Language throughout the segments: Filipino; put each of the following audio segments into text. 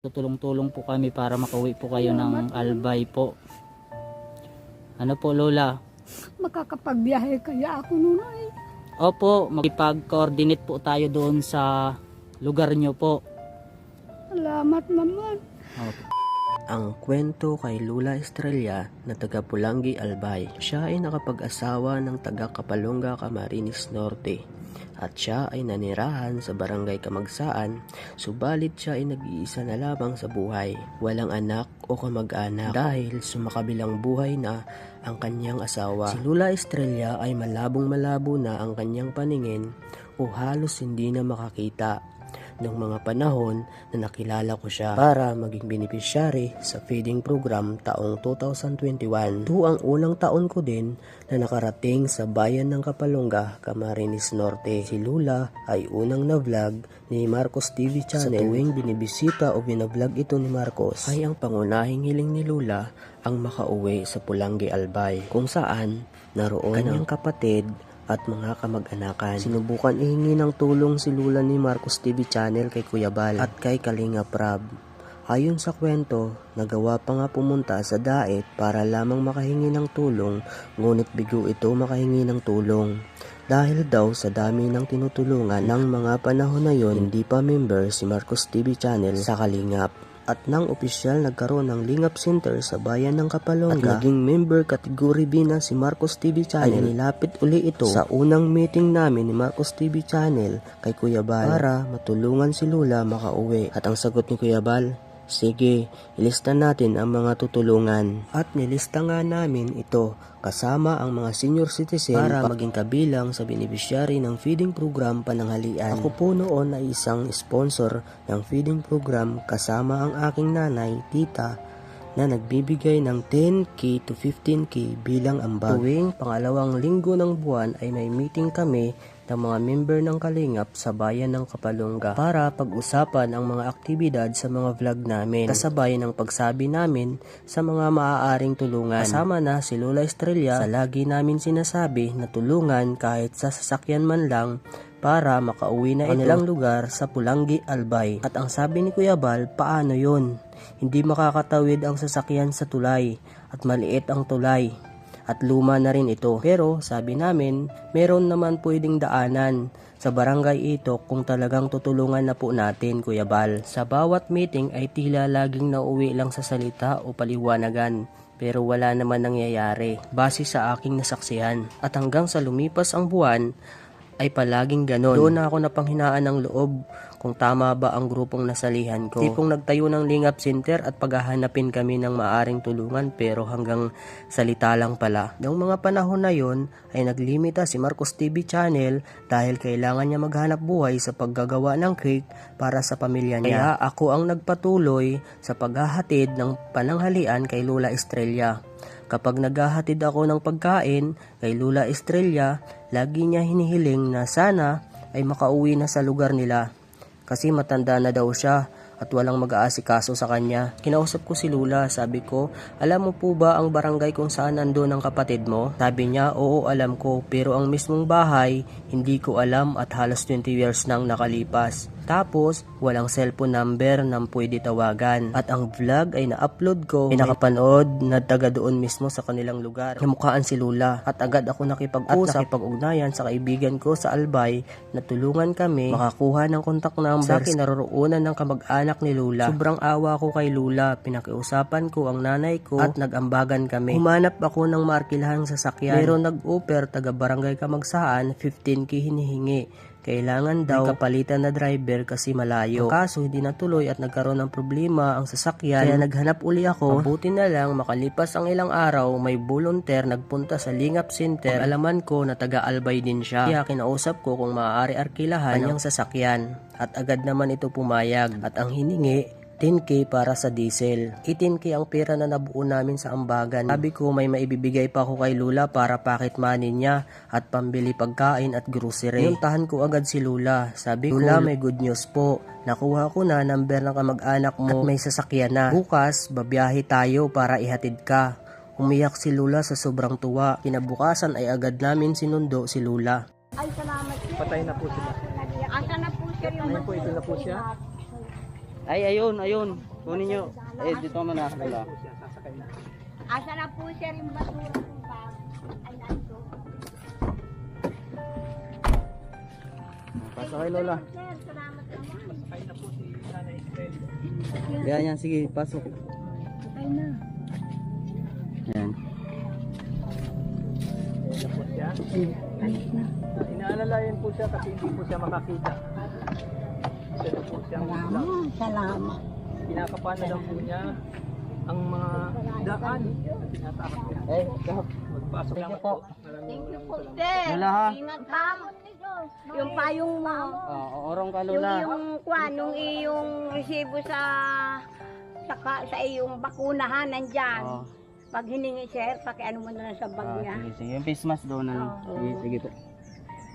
Tutulong-tulong po kami para makauwi po kayo ng Albay po. Ano po Lola? Makakapagbiyahe kaya ako nun ay. Opo, makipag-coordinate po tayo doon sa lugar nyo po. Salamat naman. Opo. Ang kwento kay Lula Estrella na taga Pulangi, Albay. Siya ay nakapag-asawa ng taga Kapalonga, Camarines Norte. At siya ay nanirahan sa barangay Kamagsaan, subalit siya ay nag-iisa na lamang sa buhay. Walang anak o kamag-anak dahil sumakabilang buhay na ang kanyang asawa. Si Lula Estrella ay malabong-malabo na ang kanyang paningin o halos hindi na makakita. Noong mga panahon na nakilala ko siya para maging beneficiary sa feeding program taong 2021. Ito ang unang taon ko din na nakarating sa bayan ng Kapalonga, Camarines Norte. Si Lula ay unang na-vlog ni Marcos TV Channel. Sa tuwing binibisita o binablog ito ni Marcos ay ang pangunahing hiling ni Lula ang makauwi sa Pulangi, Albay, kung saan naroon kanyang kapatid at mga kamag-anakan. Sinubukan ihingi ng tulong si Lula ni Marcos TV Channel kay Kuya Bal at kay Kalinga Prab. Ayon sa kwento, nagawa pa nga pumunta sa Daet para lamang makahingi ng tulong, ngunit bigo ito makahingi ng tulong. Dahil daw sa dami ng tinutulungan ng mga panahon na yon, hindi pa member si Marcos TV Channel sa Kalingap. At nang opisyal nagkaroon ng Lingap Center sa bayan ng Kapalonga at naging member category B na si Marcos TV Channel, ay nilapit uli ito sa unang meeting namin ni Marcos TV Channel kay Kuya Bal para matulungan si Lula makauwi. At ang sagot ni Kuya Bal, sige, ilista natin ang mga tutulungan. At nilista nga namin ito kasama ang mga senior citizen para maging kabilang sa beneficiary ng feeding program pananghalian. Ako po noon ay isang sponsor ng feeding program kasama ang aking nanay, tita, na nagbibigay ng 10K to 15K bilang ambag. Tuwing pangalawang linggo ng buwan ay may meeting kami ng mga member ng Kalingap sa bayan ng Kapalonga para pag-usapan ang mga aktibidad sa mga vlog namin, kasabay ng pagsabi namin sa mga maaaring tulungan. Kasama na si Lula Estrella sa lagi namin sinasabi na tulungan kahit sa sasakyan man lang para makauwi na kanilang lugar sa Pulangi, Albay. At ang sabi ni Kuya Bal, paano yun? Hindi makakatawid ang sasakyan sa tulay at maliit ang tulay. At luma na rin ito. Pero sabi namin, meron naman pwedeng daanan sa barangay ito kung talagang tutulungan na po natin, Kuya Bal. Sa bawat meeting ay tila laging nauwi lang sa salita o paliwanagan. Pero wala naman nangyayari base sa aking nasaksihan. At hanggang sa lumipas ang buwan, ay palaging ganon. Doon na ako napanghinaan ng loob kung tama ba ang grupong nasalihan ko. Tipong nagtayo ng Lingap Center at paghahanapin kami ng maaring tulungan pero hanggang salita lang pala. Noong mga panahon na yon ay naglimita si Marcos TV Channel dahil kailangan niya maghanap buhay sa paggagawa ng cake para sa pamilya niya. Kaya ako ang nagpatuloy sa paghahatid ng pananghalian kay Lula Estrella. Kapag naghahatid ako ng pagkain kay Lula Estrella, lagi niya hinihiling na sana ay makauwi na sa lugar nila. Kasi matanda na daw siya at walang mag-aasikaso sa kanya. Kinausap ko si Lula, sabi ko, alam mo po ba ang barangay kung saan nandun ang kapatid mo? Sabi niya, oo alam ko, pero ang mismong bahay, hindi ko alam at halos 20 years nang nakalipas. Tapos, walang cellphone number na pwede tawagan. At ang vlog ay na-upload ko. May nakapanood na taga doon mismo sa kanilang lugar. Namukhaan si Lula. At agad ako nakipag-usap at nakipag-ugnayan sa kaibigan ko sa Albay na tulungan kami makakuha ng contact number sa kinaroroonan ng kamag-anak ni Lula. Sobrang awa ko kay Lula. Pinakiusapan ko ang nanay ko at nag-ambagan kami. Humanap ako ng maarkilahang sasakyan. Pero nag-offer taga barangay Kamagsaan 15K hinihingi. Kailangan daw kapalitan na driver kasi malayo. Ang kaso hindi natuloy at nagkaroon ng problema ang sasakyan. Kaya naghanap uli ako. Mabuti na lang makalipas ang ilang araw may volunteer nagpunta sa Lingap Center. Alaman ko na taga Albay din siya. Kaya kinausap ko kung maaari arkilahan kanyang sasakyan. At agad naman ito pumayag. At ang hiningi 10K para sa diesel. 18K ang pera na nabuo namin sa ambagan. Sabi ko may maibibigay pa ako kay Lula para pocket money niya at pambili pagkain at grocery. Pinuntahan ko agad si Lula. Sabi ko, Lula, may good news po. Nakuha ko na number ng kamag-anak mo at may sasakyan na. Bukas, babiyahe tayo para ihatid ka. Umiyak si Lula sa sobrang tuwa. Kinabukasan ay agad namin sinundo si Lula. Ay, salamat. Patay na po sila. Asa na po siya yung Ayun po, ito na po siya. Ay, ayun. Kunin nyo. Eh, dito mo na. Lola. Asa na po siya rin basura kung bag? Ay, nandito. Pasok kay Lola. Sir, salamat naman. Yan, sige, pasok. Ay na. Yan. Inaalalayan po siya kasi hindi po siya makakita. Siya na po siyang Salamat. pinakapana lang po niya ang mga daan. Tinatakot niya. Eh, Magpasok thank lang you po. Thank you po, sir. Lola, ha? Ingat ha. Yung payong mo. Orong ka, Yung Lola. yung iyong resibo sa iyong bakunahan nandyan. Oh. Pag hiningi sir, pakiano mo na lang sa bag niya. Sige, sige. Yung face mask doon na lang. Oo. Sige, sige po.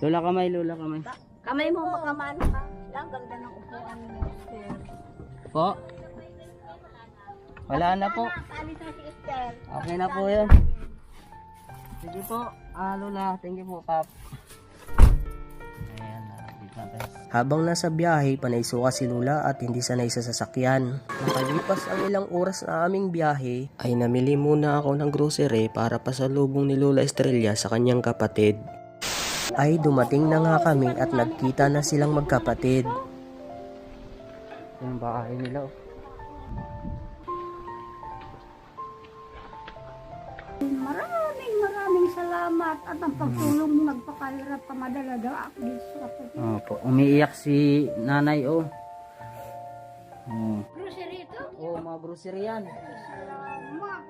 Lola kamay, Lola kamay. Kamay mo makamano ka. Ang ganda ng upuan mo, sir. Po. Wala na po. Alis na si Esther. Okay na po yun. Sige po. Lola. Thank you po, Pap. Ayan, dito na tayo. Habang nasa biyahe, panay suka si Lula at hindi sanay sa sasakyan. Makalipas ang ilang oras na aming biyahe, ay namili muna ako ng grocery para pasalubong ni Lola Estrella sa kanyang kapatid. Ay dumating na nga kami at nagkita na silang magkapatid. Ito yung bahay nila. Oh. Maraming salamat at ang pagtulong mo nagpakahirap ka madalaga ako dito sa kapatid. Opo. Umiiyak si nanay, oh. Oh. Grocery ito? Oh, mga grocery yan. Ma,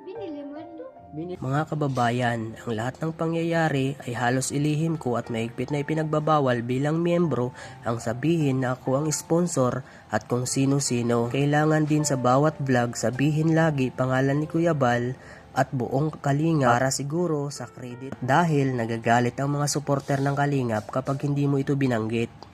binili mo ito? Mga kababayan, ang lahat ng pangyayari ay halos ilihim ko at mahigpit na ipinagbabawal bilang miyembro ang sabihin na ako ang sponsor at kung sino-sino. Kailangan din sa bawat vlog sabihin lagi pangalan ni Kuya Bal at buong Kalingap para siguro sa credit dahil nagagalit ang mga supporter ng Kalingap kapag hindi mo ito binanggit.